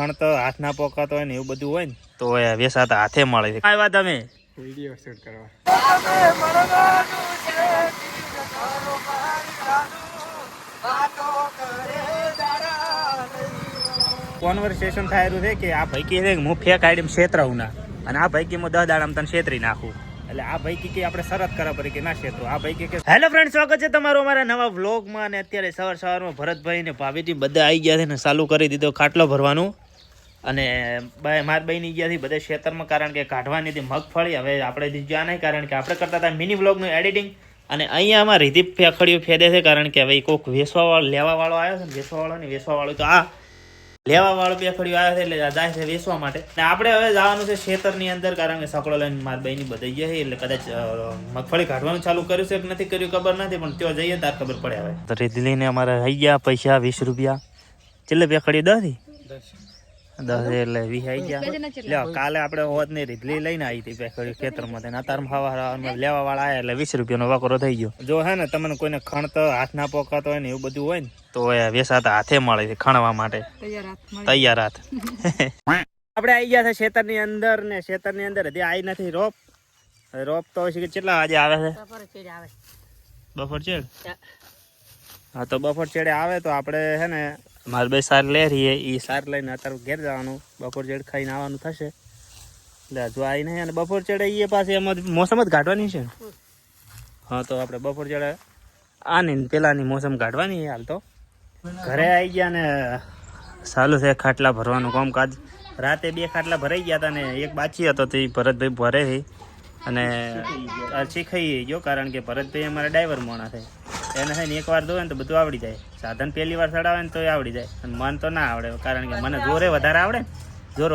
પણ તો હાથ ના પોકાતો હોય ને એવું બધું હોય ને તો વેસાતા હાથે મળે છે. આવ્યા તમે વિડીયો શૂટ કરવા. કોન્વર્સેશન થાયેલું છે કે આ ભાઈ કે છે કે હું ફેક આઈડી ક્ષેત્રાવું ના, અને આ ભાઈ કે હું 10 દાડામાં તને છેતરી નાખું. એટલે આ ભાઈ કે આપણે શરત કરવા પડે કે ના છેતરો. આ ભાઈ કે હેલો ફ્રેન્ડ, સ્વાગત છે તમારું અમારા નવા વ્લોગમાં. અને અત્યારે સવારમાં ભરતભાઈ ને ભાભીજી બધા આવી ગયા છે ને ચાલુ કરી દીધો ખાટલો ભરવાનું. અને મારા બહેની ગયા હતી બધા ખેતરમાં, કારણ કે કાઢવાની હતી મગફળી. હવે આપણે જ્યાં નહીં, કારણ કે આપણે કરતા હતા મિની વ્લોગનું એડિટિંગ. અને અહીંયા આમાં રીધી ફેખડીઓ ફેદે છે, કારણ કે હવે કોઈક વેચવાવાળો લેવાવાળો આવ્યો છે ને, વેચવાવાળો તો આ લેવાવાળો ફેખડીઓ આવ્યો છે, એટલે જાય છે વેચવા માટે. અને આપણે હવે જવાનું છે ખેતરની અંદર, કારણ કે સકડો લઈને મારા બહેની બધાઈ ગયા છે. એટલે કદાચ મગફળી કાઢવાનું ચાલુ કર્યું છે કે નથી કર્યું ખબર નથી, પણ ત્યાં જઈએ તાર ખબર પડે. હવે તો રીધી લઈને અમારે થઈ ગયા પૈસા 20 રૂપિયા. કેટલે ફેખડી 10 એટલે 20 આવી ગયા. કાલે આપણે હોત ને રીધલી લઈને આવી હતી પેખડી ખેતરમાં, અત્યારે લેવા વાળા આવ્યા એટલે 20 રૂપિયાનો વાકરો થઈ ગયો. જો હે ને તમને કોઈને ખણતો હાથ ના પોકાતો હોય ને એવું બધું હોય ને તો વેસાતા હાથે મળે છે ખણવા માટે તૈયાર હાથ. આપણે આવી ગયા છે ખેતરની અંદર, ને ખેતરની અંદર હજી આવી નથી રોપ તો કેટલા વાગે આવે છે? બપોર ચેડ. હા, તો બપોર ચેડે આવે તો આપણે હે ને મારે બે સાર લે રહીએ, એ સાર લઈને અત્યારે ઘેર જવાનું, બપોર ચેડ ખાઈને આવવાનું થશે. એટલે હજુ આવી નહીં. અને બપોર ચેડે એ પાસે એમાં મોસમ જ કાઢવાની છે ને. હા, તો આપણે બપોર ચેડે આની પેલાની મોસમ કાઢવાની હાલ. તો ઘરે આવી ગયા ને ચાલુ છે ખાટલા ભરવાનું કામકાજ. રાતે 2 ખાટલા ભરાઈ ગયા હતા ને એક બાચી હતો, તો એ ભરતભાઈ ભરે છે. અને શીખાઈ ગયો, કારણ કે ભરતભાઈ અમારા ડ્રાઈવર મોણા છે. એને છે ને એકવાર દોવે ને તો બધું આવડી જાય. સાધન પહેલી વાર ચડાવે ને તો આવડી જાય, અને મન તો ના આવડે, કારણ કે મને જોર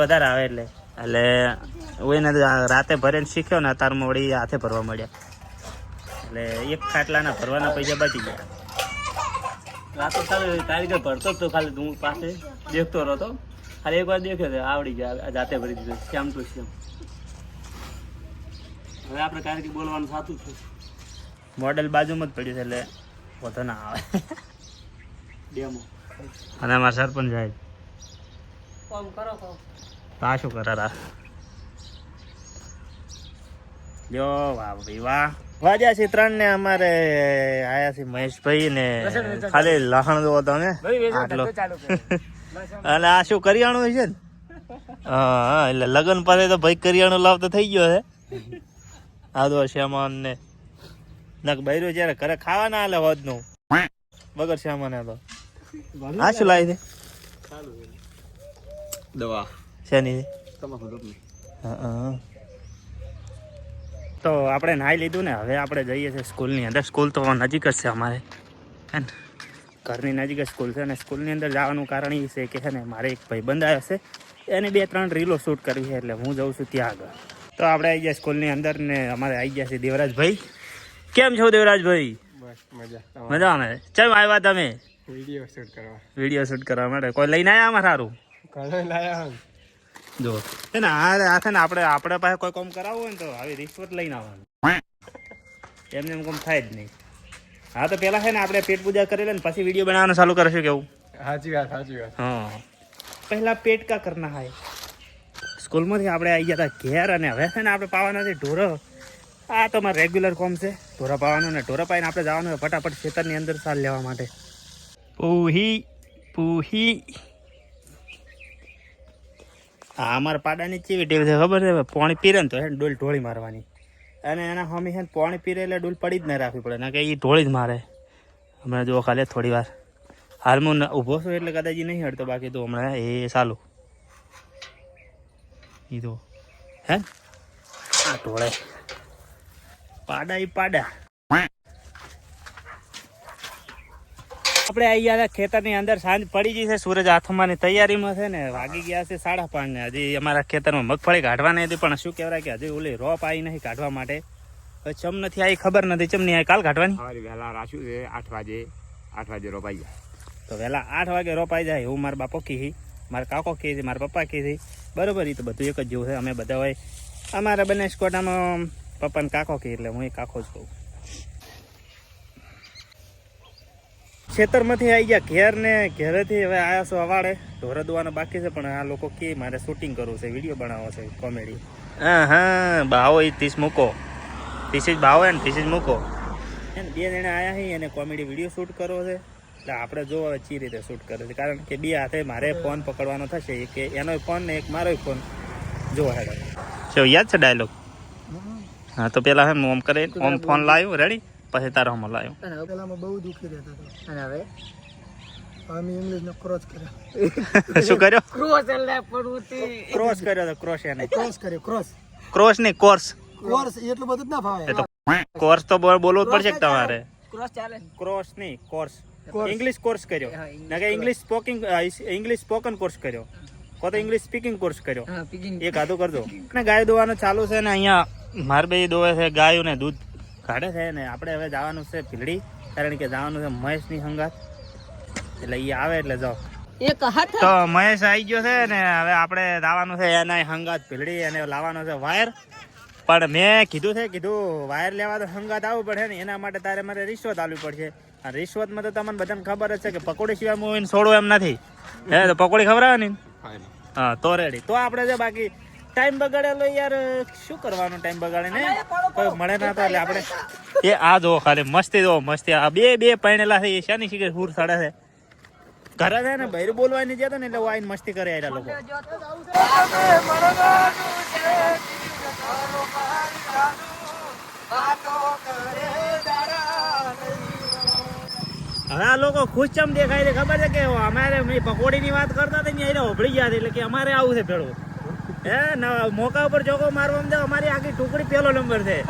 વધારે આવે એટલે એને રાતે ભરીને શીખ્યો ને અતારમાં વળી હાથે ભરવા મળ્યા. એટલે એક ખાટલાના ભરવાના પૈસા બચી ગયા. રાતે કારીગર ભરતો જ તો, ખાલી હું પાસે દેખતો હતો, ખાલી એકવાર દેખ્યો તો આવડી ગયા, જાતે ભરી દીધું શ્યામ ટુ શ્યામ. હવે આપણે કારીગર બોલવાનું સાચું છે. મોડેલ બાજુમાં જ પડ્યું છે એટલે વધુ ના આવે. અને અમારા સરપંચ સાહેબ આ શું કરે? જો વાહ ભાઈ વાહ. વાજ્યા છે 3 ને અમારે આયા છે મહેશભાઈ ને ખાલી લહણ દો તમે આટલો. અને આ શું કરિયાણું છે ને? હા, એટલે લગ્ન પાસે તો ભાઈ કરિયાણું લાવતો થઈ ગયો છે. આદો શ્યામાન ને નક બૈરો જયારે ઘરે ખાવા ના હાલે હોદ નું વગર શ્યામાને તો આ શું લાવી દે દવા શેની? તો આપણે નાહી લીધું ને હવે આપણે જઈએ છીએ સ્કૂલની અંદર. સ્કૂલ તો નજીક જ છે અમારે, હે ને ઘરની નજીક જ સ્કૂલ છે. અને સ્કૂલની અંદર જવાનું કારણ એ છે કે છે ને મારે એક ભાઈબંધ આવ્યો છે, એને 2-3 રીલો શૂટ કરવી છે, એટલે હું જઉં છું ત્યાં આગળ. તો આપણે આવી ગયા સ્કૂલની અંદર ને અમારે આવી ગયા છે દેવરાજભાઈ. કેમ છો દેવરાજભાઈ? બસ મજા. મજામાં. ચમ આવ્યા તમે? વિડીયો શૂટ કરવા માટે. કોઈ લઈને આવ્યા આમાં સારું? ઘણો લાયા જો છે ને આ છે ને આપણે પાસે કોઈ કામ કરાવવું હોય ને તો આવી રિશ્વત લઈને આવવાનું, એમને એમ કામ થાય જ નહીં. હા, તો પેલા છે ને આપણે પેટ પૂજા કરી લે ને પછી વિડીયો બનાવવાનું ચાલુ કરશું. કેવું? સાચી વાત. હા, પહેલા પેટ કા કરના હાય. સ્કૂલમાંથી આપણે આવી ગયા હતા ઘેર, અને હવે છે ને આપણે પાવાના છે ઢોરો. આ તો મારે રેગ્યુલર કોમ છે ઢોરા પાવાનું, ને ઢોરા પાઈને આપણે જવાનું હોય ફટાફટ ખેતરની અંદર સાલ લેવા માટે. પૂહી હા, અમારા પાડાની કેવી ટેવ છે ખબર છે? પાણી પીરે ને તો હે ડોલ ઢોળી મારવાની, અને એના હમી છે પાણી પીરે એટલે ડોલ પડી જ ના રાખવી પડે, ના કે એ ઢોળી જ મારે. હમણાં જો ખાલી થોડી વાર હાલ હું ઊભો છું એટલે કદાચ નહીં હડતો, બાકી તો હમણાં એ ચાલુ એ તો હે આ ઢોળે પાડા. આપણે આવી ગયા ખેતરની અંદર, સાંજ પડી ગઈ છે, સૂરજ આથમવાની તૈયારીમાં છે ને વાગી ગયા છે 5:30 ને. હજી અમારા ખેતરમાં મગફળી કાઢવાની હતી, પણ શું કહેવાય કે હજી ઓલી રોપ આવી નહીં કાઢવા માટે. ચમ નથી આવી ખબર નથી, ચમ નહીં આવી. કાલ કાઢવાની વહેલા રાખ્યું છે 8 વાગે રોપાઈ જાય. તો વહેલા 8 વાગે રોપાઈ જાય એવું મારા બાપો કહી, મારા કાકો કહે છે, મારા પપ્પા કહે છે. બરોબર, એ તો બધું એક જ જેવું છે. અમે બધા હોય અમારા બનાસકાંઠામાં પપ્પાને કાકો કહે, એટલે હું એ કાકો જ કહું. ખેતરમાંથી આવી ગયા ઘેર ને ઘેરેથી હવે આવ્યા છો અવાડે ઢોર દોવાનો બાકી છે પણ આ લોકો કે મારે શૂટિંગ કરવું છે વિડીયો બનાવવો છે કોમેડી હા બાવો એ ત્રીસ મૂકો ત્રીસ જ બાવો ને ત્રીસ જ મૂકો એને બે જણા આવ્યા છે એને કોમેડી વિડીયો શૂટ કરવો છે એટલે આપણે જો હવે ચી રીતે શૂટ કરે છે કારણ કે બે હાથે મારે ફોન પકડવાનો થશે કે એનો ફોન ને એક મારો ફોન જો હેડો શું યાદ છે ડાયલોગ હા તો પેલા હે ઓમ કરે ઓમ ફોન લાવ્યો રેડી પછી તારો હમ લાવ્યો પેલામાં બહુ દુખી રહેતા હતા અને હવે અમે ઇંગ્લિશનો ક્રોસ કર્યો શું કર્યો ક્રોસ એટલે પ્રવૃત્તિ ક્રોસ કર્યો તો ક્રોસ એને ક્રોસ કર્યો ક્રોસ ક્રોસ નહીં કોર્સ કોર્સ એટલું બધું જ ના ફાવે એ તો કોર્સ તો બોલવું જ પડશે કે તમારે ક્રોસ ચાલે ક્રોસ નહીં કોર્સ Course. ઇંગ્લિશ કોર્સ કર્યો હા, English ના કે ઇંગ્લિશ સ્પોકન કોર્સ કર્યો કો તો ઇંગ્લિશ સ્પીકિંગ કોર્સ કર્યો હા પીકિંગ એ કાધું કરજો ને ગાય દોવાનું ચાલુ છે ને અહીંયા માર બે દોવે છે ગાયું ને દૂધ કાઢે છે ને આપણે હવે જવાનું છે ભીલડી કારણ કે જવાનું છે મહેશની સંગાત એટલે એ આવે એટલે જાઓ એક હાથ તો મહેશ આવી ગયો છે ને હવે આપણે જવાનું છે એના સંગાત ભીલડી અને લાવવાનો છે વાયર પણ મેં કીધું વાયર લેવા તો સંગાત આવવું પડે ને એના માટે તારે મારે રિશ્વત આપવી પડશે આ રિશ્વતમાં તો તમને બધાને ખબર જ છે કે પકોડી સિવાય હું એને છોડું એમ નથી હે તો પકોડી ખવડાવે ને હા તો રેડી તો આપણે જે બાકી ટાઈમ બગાડેલો યાર શું કરવાનું ટાઈમ બગાડે ને કોઈ મળે ના તો એટલે આપણે એ આ જો ખાલી મસ્તી જો મસ્તી આ બે પૈણેલા છે એ શાની શીખે હુર સડે છે ઘરે છે ને બહાર બોલવા નહીં જતો ને એટલે આઈને મસ્તી કરે આયલા લોકો હવે આ લોકો ખુશ ચમ દેખાય છે ખબર છે કે અમારે પકોડી ની વાત કરતા હતા ને હોભળી ગયા એટલે કે અમારે આવું છે ભેળું હે મોકા ઉપર ચોકો મારવા દે અમારી આખી ટુકડી પેલો નંબર છે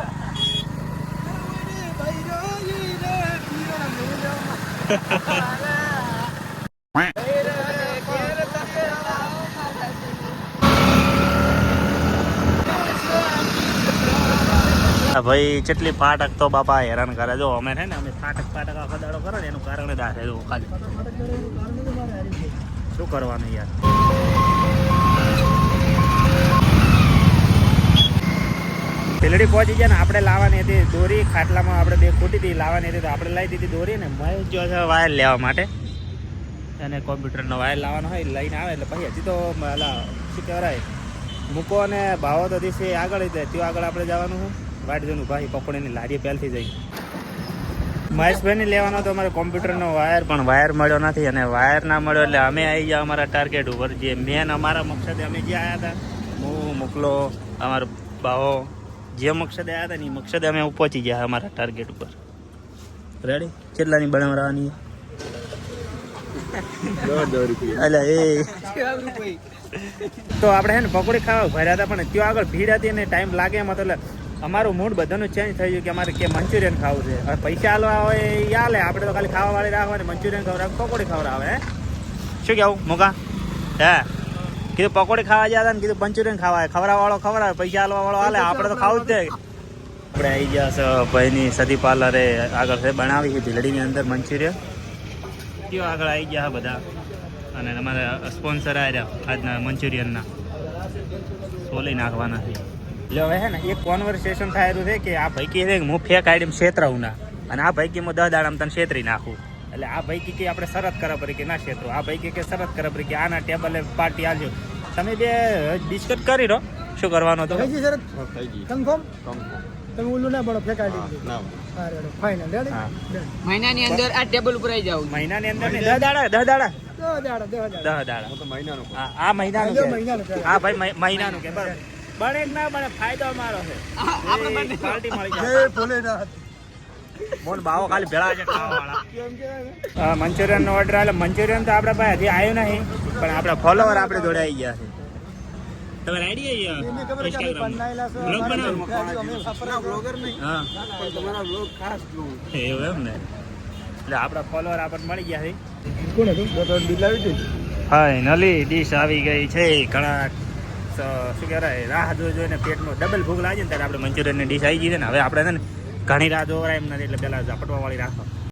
ભાઈ કેટલી ફાટક તો બાપા હેરાન કરે જો અમે છે ને અમે ફાટક આખો દાડો કરો ને એનું કારણ જ આ છે જો ખાલી શું કરવાનું યાર ભીલડી પહોંચી ગયા ને આપણે લાવવાની હતી દોરી ખાટલામાં આપણે બે ખોટી હતી લાવવાની હતી તો આપણે લાવી દીધી દોરી ને મહેશ જો છે વાયર લેવા માટે અને કોમ્પ્યુટરનો વાયર લાવવાનો હોય લઈને આવે એટલે પછી હજી તો શું કહેવાય મૂકો અને ભાવો તો દિવસે આગળ ત્યાં આગળ આપણે જવાનું હું વાટ જોનું ભાઈ પકોડીની લારી પહેલથી જઈ મહેશભાઈને લેવાનો તો અમારે કોમ્પ્યુટરનો વાયર પણ વાયર મળ્યો નથી અને વાયર ના મળ્યો એટલે અમે આવી ગયા અમારા ટાર્ગેટ ઉપર જે મેન અમારા મકસદે અમે જે આવ્યા હતા હું મોકલો અમારો ભાવો જે મકસદે આવ્યા હતા ને એ મકસદે અમે પહોંચી ગયા અમારા ટાર્ગેટ ઉપર રેડી કેટલાની બનાવવાની એટલે એ તો આપણે છે ને પકોડી ખાવા ભર્યા હતા પણ ત્યાં આગળ ભીડ હતી અને ટાઈમ લાગે એમાં તો એટલે અમારું મૂડ બધાનું ચેન્જ થઈ ગયું કે અમારે કે મંચુરિયન ખાવું છે હવે પૈસા હાલવા હોય એ હાલે આપણે તો ખાલી ખાવાવાળી રાખવાની મંચુરિયન ખવડાવે પકોડી ખવડાવે હે શું કેવું મોકા હે કીધું પકોડી ખાવા ગયા હતા ને કીધું મંચુરિયન ખાવા ખવડાવવાળો ખવડાવે પૈસા હાલવાવાળો હાલે આપણે તો ખાવું જ છે આપણે આવી ગયા છે ભાઈની સદી પાર્લરે આગળ છે બનાવી છે ભીલડીની અંદર મંચુરિયન ત્યાં આગળ આવી ગયા બધા અને તમારા સ્પોન્સર આવ્યા આજના મંચુરિયનના સોલી નાખવાના છે એટલે હવે છે ને એક કોન્વર્સેશન થયેલું છે કે આ ભાઈ કહે છે કે હું ફેક આઈડી છેતરાવું ના અને આ ભાઈ કે હું 10 દાડામાં તને છેતરી નાખું એટલે આ ભાઈ કે આપણે શરત કરા પડી કે ના છેતરો આ ભાઈ કે શરત કરા પડી કે આના ટેબલે પાર્ટી આલજો તમે બે ડિસ્કસ કરી રહો શું કરવાનું તો કન્ફર્મ તમે ઓલું ના બળો ફેંકાડી ના ફાઇનલ રેડી મહિનાની અંદર આ ટેબલ ઉપર આવી જાવ મહિનાની અંદર 10 દાડા 10 દાડા 10 દાડા આ મહિનાનું હા ભાઈ મહિનાનું કે બરાબર બને કે ના બને ફાયદો અમારો છે આપણે પાર્ટી મળી જાય ભોલેનાથ મોન બાવો ખાલી ભેળા છે ખાવાવાળા મંચુરિયન નો ઓર્ડર આલે મંચુરિયન તો આપણે ભાઈ હજી આવ્યું નહીં પણ આપણા ફોલોવર આપણે જોડે આવી ગયા છે તમારે આઈડિયા એવું એમ ને એટલે આપણા ફોલોવર આપણને મળી ગયા છે ફાઇનલી ડીશ આવી ગઈ છે ઘણા શું કહેવાય રાહ જોઈને પેટમાં ડબલ ભૂખ લાગી ને ત્યારે આપણે મંચુરિયનની ડીશ આવી ગઈ છે ને હવે આપણે છે ને ઘણી રાહ જોવાય એમ નથી એટલે પેલા ઝપટવા વાળી રાખો